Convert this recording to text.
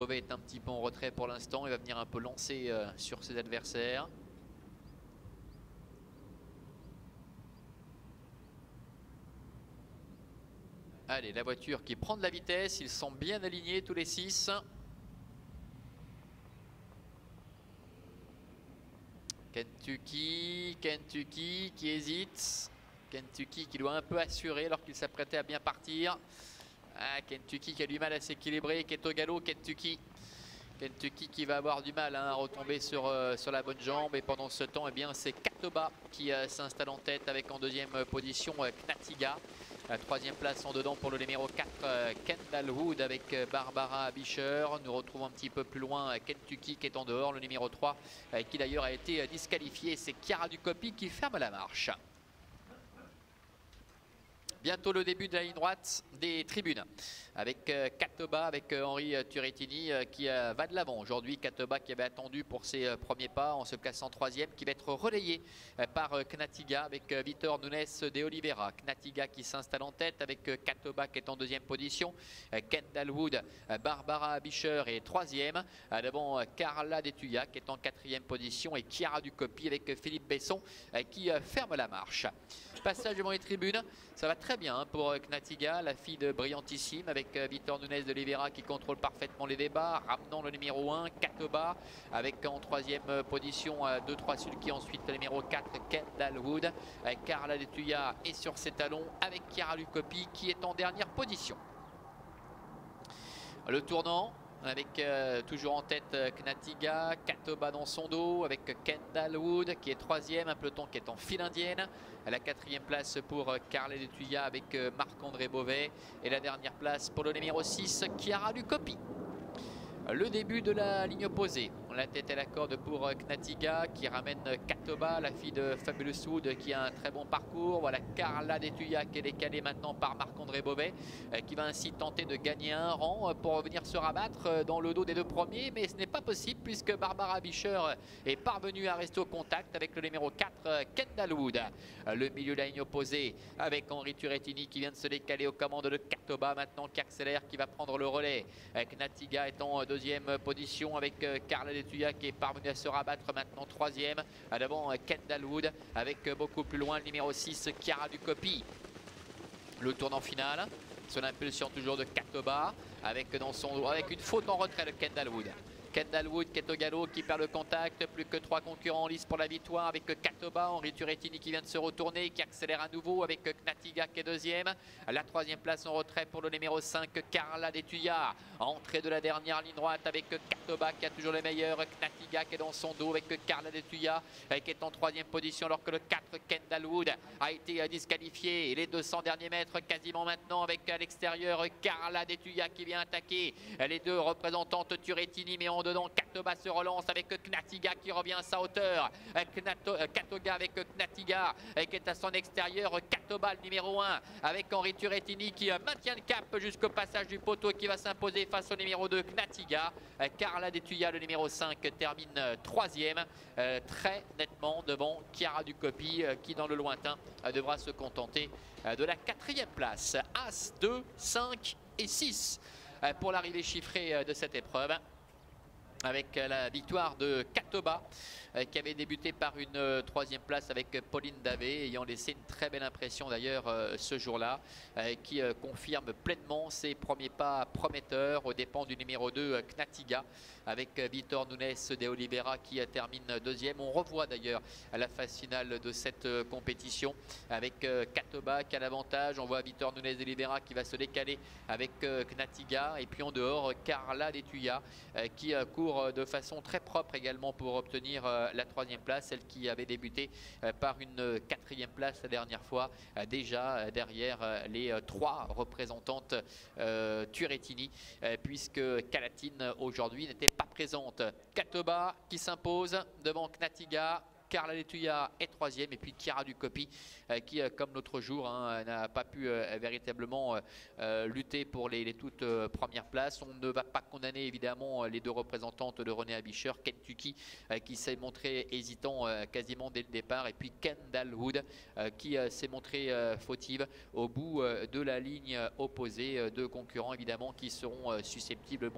Beauvais est un petit peu en retrait pour l'instant. Il va venir un peu lancer sur ses adversaires. Allez, la voiture qui prend de la vitesse. Ils sont bien alignés tous les 6. Kentucky qui hésite. Kentucky qui doit un peu assurer alors qu'il s'apprêtait à bien partir. Ah, Kentucky qui a du mal à s'équilibrer, qui est au galop. Kentucky qui va avoir du mal à retomber sur la bonne jambe. Et pendant ce temps, eh bien, c'est Katoba qui s'installe en tête avec en deuxième position Knatiga. La troisième place en dedans pour le numéro 4, Kendall Wood avec Barbara Bischer. Nous retrouvons un petit peu plus loin Kentucky qui est en dehors. Le numéro 3 qui d'ailleurs a été disqualifié. C'est Chiara Ducoppi qui ferme la marche. Bientôt le début de la ligne droite des tribunes avec Katoba, avec Henri Turrettini qui va de l'avant. Aujourd'hui, Katoba qui avait attendu pour ses premiers pas en se classant troisième, qui va être relayé par Knatiga avec Vitor Nunes de Oliveira. Knatiga qui s'installe en tête avec Katoba qui est en deuxième position. Kendall Wood, Barbara Bischer est troisième. Devant Carla Detuya qui est en quatrième position et Chiara Ducoppi avec Philippe Besson qui ferme la marche. Passage devant les tribunes, ça va très bien pour Knatiga, la fille de Brillantissime avec Vitor Nunes de Oliveira qui contrôle parfaitement les débats, ramenant le numéro 1, Katoba, avec en troisième position 2-3 Sulky, ensuite le numéro 4, Kendall Wood. Carla Detuya est sur ses talons avec Chiara Ducoppi qui est en dernière position. Le tournant avec toujours en tête Knatiga, Katoba dans son dos avec Kendall Wood qui est troisième, un peloton qui est en file indienne. À la quatrième place pour Carla Detuya avec Marc-André Beauvais et la dernière place pour le numéro 6, Chiara Ducoppi. Le début de la ligne opposée. La tête à la corde pour Knatiga qui ramène Katoba, la fille de Fabulous Wood qui a un très bon parcours. Voilà Carla Detuya qui est décalée maintenant par Marc-André Beauvais qui va ainsi tenter de gagner un rang pour venir se rabattre dans le dos des deux premiers. Mais ce n'est pas possible puisque Barbara Bischer est parvenue à rester au contact avec le numéro 4, Kendall Wood. Le milieu de la ligne opposée avec Henri Turrettini qui vient de se décaler aux commandes de Katoba maintenant qui accélère, qui va prendre le relais. Knatiga est en deuxième position avec Carla Detuya qui est parvenu à se rabattre maintenant troisième. Devant Kendall Wood avec beaucoup plus loin le numéro 6, Chiara Ducoppi. Le tournant final, son impulsion toujours de Katoba avec une faute en retrait de Kendall Wood. Kendall Wood qui est au galop, qui perd le contact. Plus que 3 concurrents en lice pour la victoire avec Katoba, Henri Turrettini qui vient de se retourner, qui accélère à nouveau avec Knatiga qui est deuxième. La troisième place en retrait pour le numéro 5, Carla Detuya. Entrée de la dernière ligne droite avec Katoba qui a toujours le meilleur. Knatiga qui est dans son dos avec Carla Detuya qui est en troisième position alors que le 4, Kendall Wood, a été disqualifié. Et les 200 derniers mètres quasiment maintenant avec à l'extérieur Carla Detuya qui vient attaquer les deux représentantes Turrettini, mais en dedans Katoba se relance avec Knatiga qui revient à sa hauteur. Katoga avec Knatiga qui est à son extérieur. Katoba le numéro 1 avec Henri Turrettini qui maintient le cap jusqu'au passage du poteau qui va s'imposer face au numéro 2 Knatiga. Carla Detuya le numéro 5 termine troisième très nettement devant Chiara Ducoppi qui dans le lointain devra se contenter de la quatrième place. As, 2, 5 et 6 pour l'arrivée chiffrée de cette épreuve, avec la victoire de Katoba qui avait débuté par une troisième place avec Pauline Davé, ayant laissé une très belle impression d'ailleurs ce jour-là, qui confirme pleinement ses premiers pas prometteurs aux dépens du numéro 2 Knatiga avec Vitor Nunes de Oliveira qui termine deuxième. On revoit d'ailleurs la phase finale de cette compétition avec Katoba qui a l'avantage. On voit Vitor Nunes de Oliveira qui va se décaler avec Knatiga, et puis en dehors Carla Detuya qui court de façon très propre également pour obtenir la troisième place, celle qui avait débuté par une quatrième place la dernière fois, déjà derrière les 3 représentantes Turrettini, puisque Calatine aujourd'hui n'était pas présente. Katoba qui s'impose devant Knatiga. Carla Detuya est troisième, et puis Chiara Ducoppi qui, comme l'autre jour, n'a pas pu véritablement lutter pour les toutes premières places. On ne va pas condamner évidemment les deux représentantes de René Abischer, Kentucky qui s'est montré hésitant quasiment dès le départ, et puis Kendall Wood qui s'est montré fautive au bout de la ligne opposée. Deux concurrents évidemment qui seront susceptibles